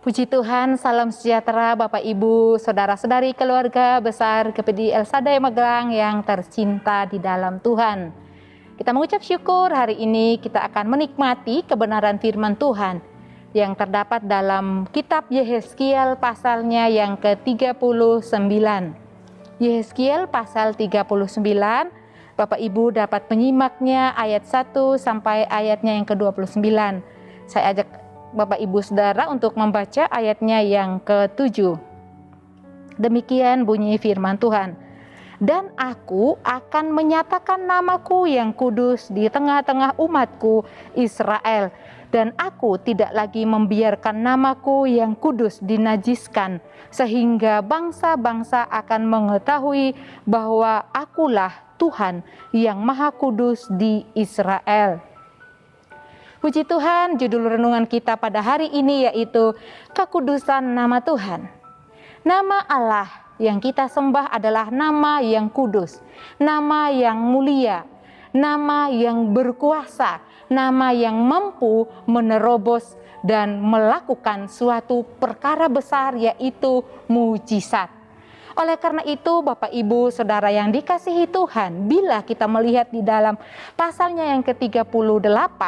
Puji Tuhan, salam sejahtera Bapak Ibu, Saudara-saudari keluarga besar GPD El Shaddai Magelang yang tercinta di dalam Tuhan. Kita mengucap syukur hari ini kita akan menikmati kebenaran firman Tuhan yang terdapat dalam kitab Yehezkiel pasalnya yang ke-39. Yehezkiel pasal 39, Bapak Ibu dapat menyimaknya ayat 1 sampai ayatnya yang ke-29. Saya ajak Bapak Ibu Saudara untuk membaca ayatnya yang ke-7. Demikian bunyi firman Tuhan. Dan aku akan menyatakan namaku yang kudus di tengah-tengah umatku Israel. Dan aku tidak lagi membiarkan namaku yang kudus dinajiskan, sehingga bangsa-bangsa akan mengetahui bahwa akulah Tuhan yang Maha Kudus di Israel. Puji Tuhan, judul renungan kita pada hari ini yaitu kekudusan nama Tuhan. Nama Allah yang kita sembah adalah nama yang kudus, nama yang mulia, nama yang berkuasa, nama yang mampu menerobos dan melakukan suatu perkara besar yaitu mujizat. Oleh karena itu, Bapak Ibu Saudara yang dikasihi Tuhan, bila kita melihat di dalam pasalnya yang ke-38,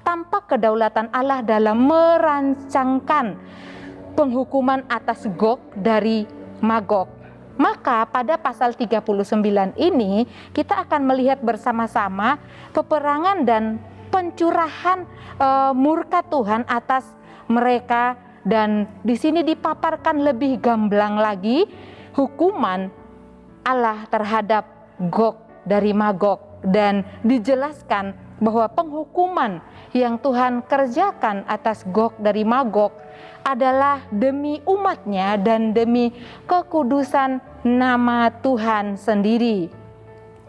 tampak kedaulatan Allah dalam merancangkan penghukuman atas Gog dari Magog. Maka pada pasal 39 ini kita akan melihat bersama-sama peperangan dan pencurahan murka Tuhan atas mereka, dan di sini dipaparkan lebih gamblang lagi hukuman Allah terhadap Gog dari Magog, dan dijelaskan bahwa penghukuman yang Tuhan kerjakan atas Gog dari Magog adalah demi umatnya dan demi kekudusan nama Tuhan sendiri.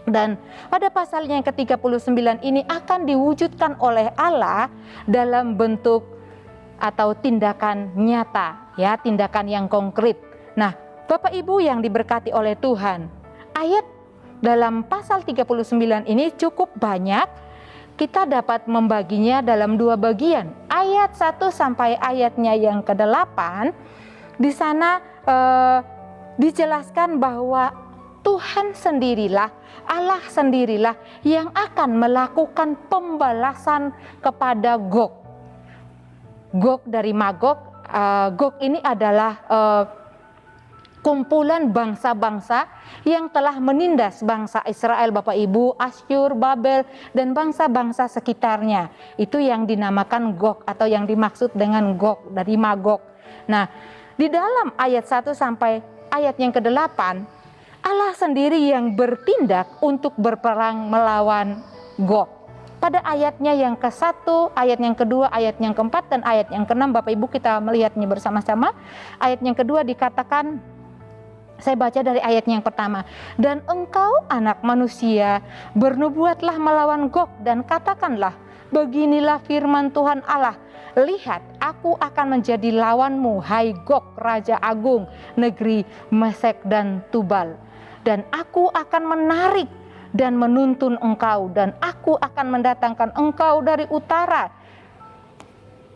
Dan pada pasalnya yang ke-39 ini akan diwujudkan oleh Allah dalam bentuk atau tindakan nyata, ya, tindakan yang konkret. Nah, Bapak Ibu yang diberkati oleh Tuhan, ayat dalam pasal 39 ini cukup banyak. Kita dapat membaginya dalam dua bagian. Ayat 1 sampai ayatnya yang ke-8, di sana dijelaskan bahwa Tuhan sendirilah, Allah sendirilah yang akan melakukan pembalasan kepada Gog. Gog dari Magog, Gog ini adalah kumpulan bangsa-bangsa yang telah menindas bangsa Israel, Bapak Ibu, Asyur, Babel, dan bangsa-bangsa sekitarnya. Itu yang dinamakan Gog atau yang dimaksud dengan Gog dari Magog. Nah, di dalam ayat 1 sampai ayat yang ke-8, Allah sendiri yang bertindak untuk berperang melawan Gog. Pada ayatnya yang ke-1, ayat yang kedua, ayat yang keempat, dan ayat yang ke-6, Bapak Ibu kita melihatnya bersama-sama. Ayat yang kedua dikatakan, saya baca dari ayatnya yang pertama. Dan engkau anak manusia, bernubuatlah melawan Gog dan katakanlah, beginilah firman Tuhan Allah. Lihat, aku akan menjadi lawanmu, hai Gog, Raja Agung, negeri Mesek dan Tubal. Dan aku akan menarik dan menuntun engkau, dan aku akan mendatangkan engkau dari utara.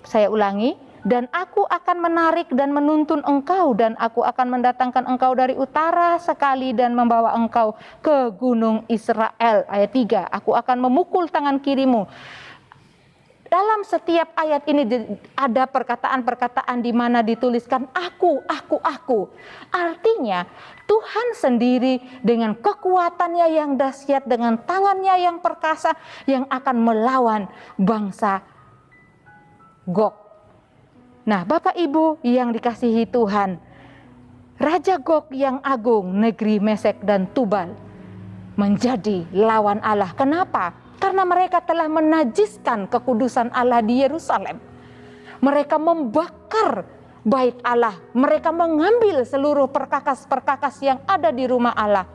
Saya ulangi. Dan aku akan menarik dan menuntun engkau, dan aku akan mendatangkan engkau dari utara sekali dan membawa engkau ke gunung Israel. Ayat 3, aku akan memukul tangan kirimu. Dalam setiap ayat ini ada perkataan-perkataan di mana dituliskan aku. Artinya Tuhan sendiri dengan kekuatannya yang dahsyat, dengan tangannya yang perkasa, yang akan melawan bangsa Gog. Nah, Bapak Ibu yang dikasihi Tuhan, Raja Gog yang agung, negeri Mesek dan Tubal, menjadi lawan Allah. Kenapa? Karena mereka telah menajiskan kekudusan Allah di Yerusalem. Mereka membakar bait Allah. Mereka mengambil seluruh perkakas-perkakas yang ada di rumah Allah.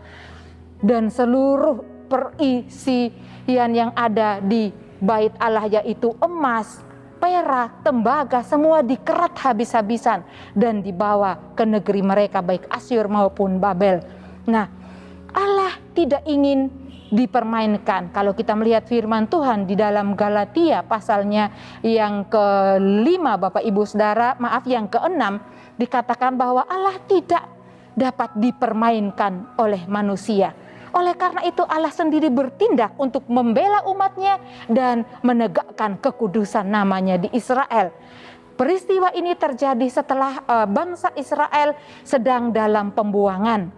Dan seluruh perisian yang ada di bait Allah, yaitu emas, perak, tembaga, semua dikerat habis-habisan dan dibawa ke negeri mereka, baik Asyur maupun Babel. Nah, Allah tidak ingin dipermainkan. Kalau kita melihat firman Tuhan di dalam Galatia pasalnya yang ke-5 Bapak Ibu Saudara, yang ke-6, dikatakan bahwa Allah tidak dapat dipermainkan oleh manusia. Oleh karena itu Allah sendiri bertindak untuk membela umatnya dan menegakkan kekudusan namanya di Israel. Peristiwa ini terjadi setelah bangsa Israel sedang dalam pembuangan.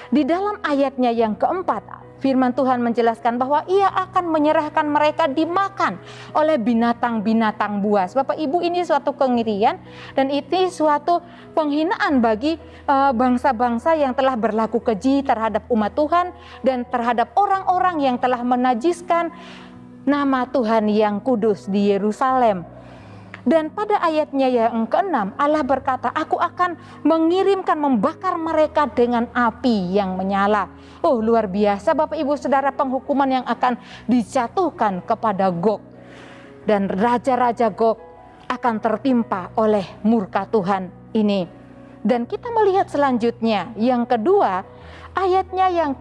Di dalam ayatnya yang keempat, firman Tuhan menjelaskan bahwa Ia akan menyerahkan mereka dimakan oleh binatang-binatang buas. Bapak Ibu, ini suatu kengerian dan itu suatu penghinaan bagi bangsa-bangsa yang telah berlaku keji terhadap umat Tuhan dan terhadap orang-orang yang telah menajiskan nama Tuhan yang kudus di Yerusalem. Dan pada ayatnya yang ke-6 Allah berkata, aku akan mengirimkan membakar mereka dengan api yang menyala. Oh, luar biasa Bapak Ibu Saudara, penghukuman yang akan dijatuhkan kepada Gog. Dan raja-raja Gog akan tertimpa oleh murka Tuhan ini. Dan kita melihat selanjutnya yang kedua, ayatnya yang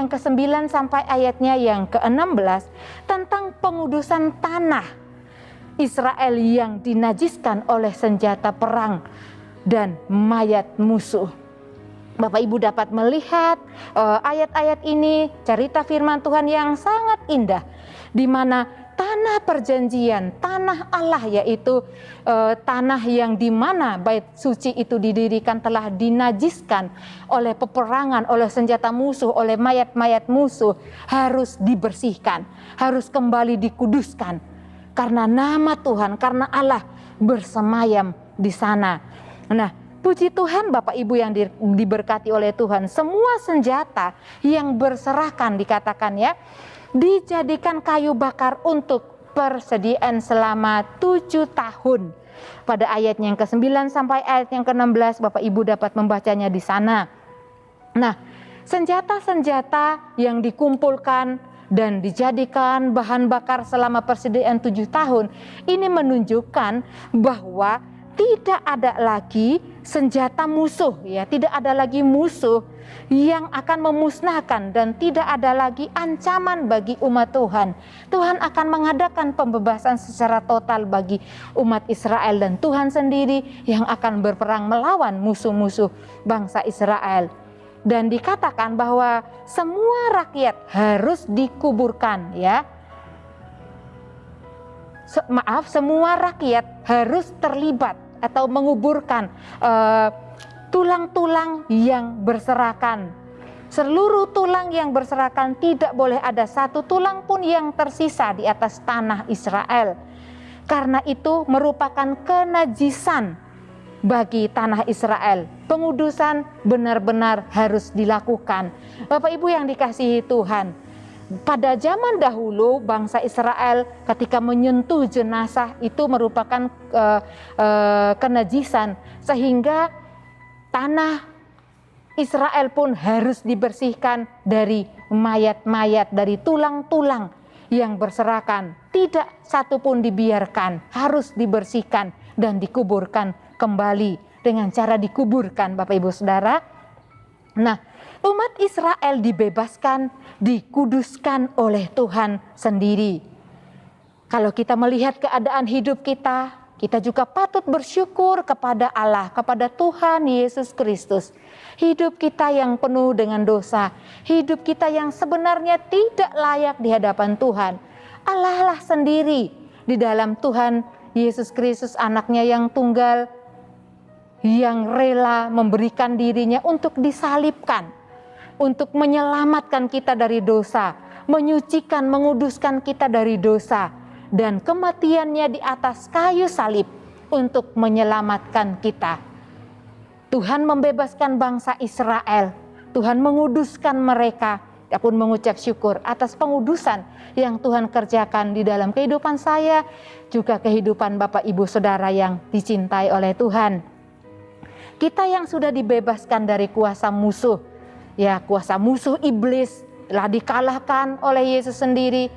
ke-9 sampai ayatnya yang ke-16 tentang pengudusan tanah Israel yang dinajiskan oleh senjata perang dan mayat musuh. Bapak Ibu dapat melihat ayat-ayat ini, cerita firman Tuhan yang sangat indah, di mana tanah perjanjian, tanah Allah, yaitu tanah yang di mana bait suci itu didirikan telah dinajiskan oleh peperangan, oleh senjata musuh, oleh mayat-mayat musuh, harus dibersihkan, harus kembali dikuduskan. Karena nama Tuhan, karena Allah bersemayam di sana. Nah, puji Tuhan Bapak Ibu yang diberkati oleh Tuhan, semua senjata yang berserakan dikatakan ya, dijadikan kayu bakar untuk persediaan selama 7 tahun. Pada ayat yang ke-9 sampai ayat yang ke-16 Bapak Ibu dapat membacanya di sana. Nah, senjata-senjata yang dikumpulkan dan dijadikan bahan bakar selama persediaan 7 tahun ini menunjukkan bahwa tidak ada lagi senjata musuh, ya, tidak ada lagi musuh yang akan memusnahkan dan tidak ada lagi ancaman bagi umat Tuhan. Tuhan akan mengadakan pembebasan secara total bagi umat Israel dan Tuhan sendiri yang akan berperang melawan musuh-musuh bangsa Israel. Dan dikatakan bahwa semua rakyat harus dikuburkan, ya. Semua rakyat harus terlibat atau menguburkan tulang-tulang yang berserakan. Seluruh tulang yang berserakan, tidak boleh ada satu tulang pun yang tersisa di atas tanah Israel. Karena itu merupakan kenajisan bagi tanah Israel. Pengudusan benar-benar harus dilakukan. Bapak Ibu yang dikasihi Tuhan, pada zaman dahulu bangsa Israel ketika menyentuh jenazah itu merupakan kenajisan, sehingga tanah Israel pun harus dibersihkan dari mayat-mayat, dari tulang-tulang yang berserakan. Tidak satu pun dibiarkan, harus dibersihkan dan dikuburkan kembali dengan cara dikuburkan, Bapak Ibu Saudara. Nah, umat Israel dibebaskan, dikuduskan oleh Tuhan sendiri. Kalau kita melihat keadaan hidup kita, kita juga patut bersyukur kepada Allah, kepada Tuhan Yesus Kristus. Hidup kita yang penuh dengan dosa, hidup kita yang sebenarnya tidak layak di hadapan Tuhan. Allah lah sendiri di dalam Tuhan Yesus Kristus, anaknya yang tunggal, yang rela memberikan dirinya untuk disalibkan, untuk menyelamatkan kita dari dosa, menyucikan, menguduskan kita dari dosa, dan kematiannya di atas kayu salib untuk menyelamatkan kita. Tuhan membebaskan bangsa Israel, Tuhan menguduskan mereka. Kita pun mengucap syukur atas pengudusan yang Tuhan kerjakan di dalam kehidupan saya, juga kehidupan Bapak Ibu Saudara yang dicintai oleh Tuhan. Kita yang sudah dibebaskan dari kuasa musuh, ya, kuasa musuh iblis telah dikalahkan oleh Yesus sendiri.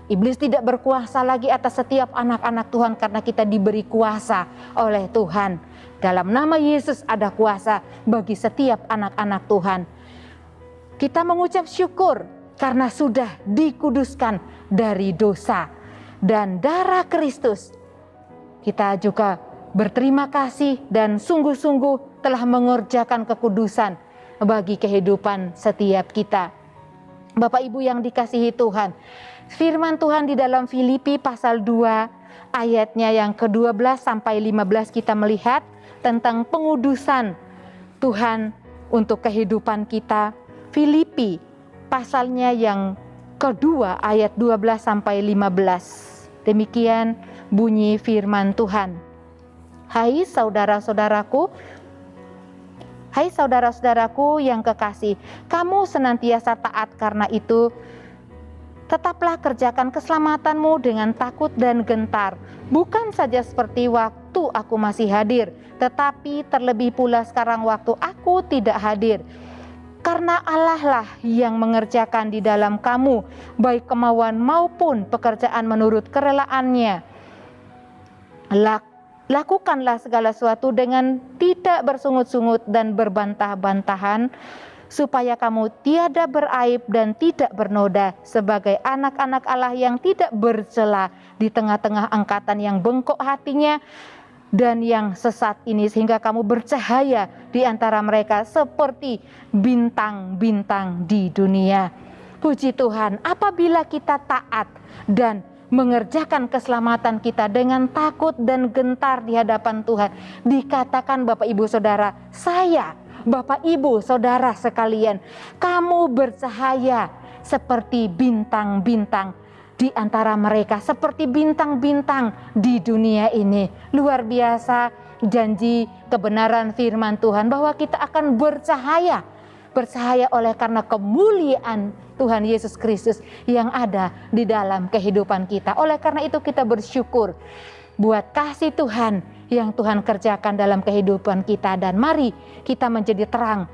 Iblis tidak berkuasa lagi atas setiap anak-anak Tuhan karena kita diberi kuasa oleh Tuhan. Dalam nama Yesus ada kuasa bagi setiap anak-anak Tuhan. Kita mengucap syukur karena sudah dikuduskan dari dosa dan darah Kristus. Kita juga berterima kasih dan sungguh-sungguh telah mengerjakan kekudusan bagi kehidupan setiap kita. Bapak Ibu yang dikasihi Tuhan, firman Tuhan di dalam Filipi pasal 2 ayatnya yang ke-12 sampai 15 kita melihat tentang pengudusan Tuhan untuk kehidupan kita. Filipi pasalnya yang kedua ayat 12 sampai 15. Demikian bunyi firman Tuhan. Hai saudara-saudaraku yang kekasih, kamu senantiasa taat, karena itu tetaplah kerjakan keselamatanmu dengan takut dan gentar, bukan saja seperti waktu aku masih hadir, tetapi terlebih pula sekarang waktu aku tidak hadir. Karena Allah lah yang mengerjakan di dalam kamu, baik kemauan maupun pekerjaan menurut kerelaannya. Lakukanlah segala sesuatu dengan tidak bersungut-sungut dan berbantah-bantahan, supaya kamu tiada beraib dan tidak bernoda sebagai anak-anak Allah yang tidak bercela di tengah-tengah angkatan yang bengkok hatinya dan yang sesat ini, sehingga kamu bercahaya di antara mereka seperti bintang-bintang di dunia. Puji Tuhan, apabila kita taat dan mengerjakan keselamatan kita dengan takut dan gentar di hadapan Tuhan, dikatakan Bapak Ibu Saudara, saya, Bapak Ibu Saudara sekalian, kamu bercahaya seperti bintang-bintang di antara mereka, seperti bintang-bintang di dunia ini. Luar biasa janji kebenaran firman Tuhan bahwa kita akan bercahaya oleh karena kemuliaan Tuhan Yesus Kristus yang ada di dalam kehidupan kita. Oleh karena itu kita bersyukur buat kasih Tuhan yang Tuhan kerjakan dalam kehidupan kita, dan mari kita menjadi terang,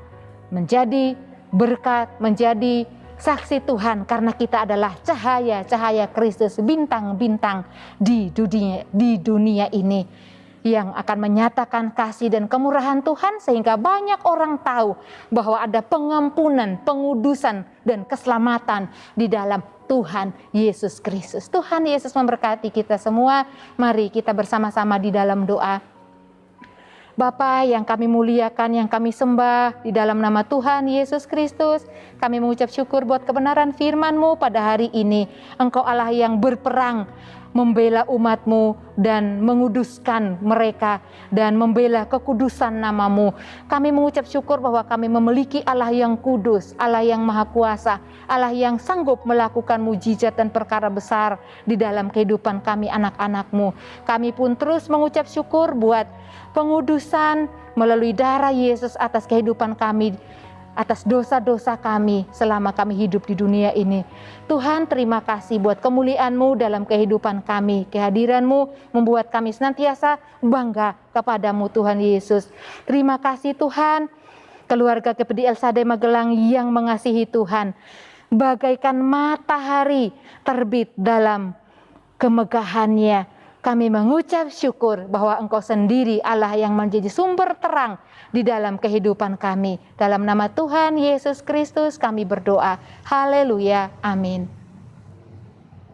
menjadi berkat, menjadi saksi Tuhan, karena kita adalah cahaya Kristus, bintang-bintang di dunia ini yang akan menyatakan kasih dan kemurahan Tuhan, sehingga banyak orang tahu bahwa ada pengampunan, pengudusan, dan keselamatan di dalam Tuhan Yesus Kristus. Tuhan Yesus memberkati kita semua. Mari kita bersama-sama di dalam doa. Bapa yang kami muliakan, yang kami sembah, di dalam nama Tuhan Yesus Kristus, kami mengucap syukur buat kebenaran firman-Mu pada hari ini. Engkau Allah yang berperang, membela umat-Mu dan menguduskan mereka dan membela kekudusan nama-Mu. Kami mengucap syukur bahwa kami memiliki Allah yang kudus, Allah yang maha kuasa, Allah yang sanggup melakukan mujizat dan perkara besar di dalam kehidupan kami anak-anak-Mu. Kami pun terus mengucap syukur buat pengudusan melalui darah Yesus atas kehidupan kami, atas dosa-dosa kami selama kami hidup di dunia ini. Tuhan, terima kasih buat kemuliaan-Mu dalam kehidupan kami. Kehadiran-Mu membuat kami senantiasa bangga kepadamu Tuhan Yesus. Terima kasih Tuhan, keluarga GPD El Shaddai Magelang yang mengasihi Tuhan, bagaikan matahari terbit dalam kemegahannya. Kami mengucap syukur bahwa Engkau sendiri Allah yang menjadi sumber terang di dalam kehidupan kami. Dalam nama Tuhan Yesus Kristus kami berdoa. Haleluya. Amin.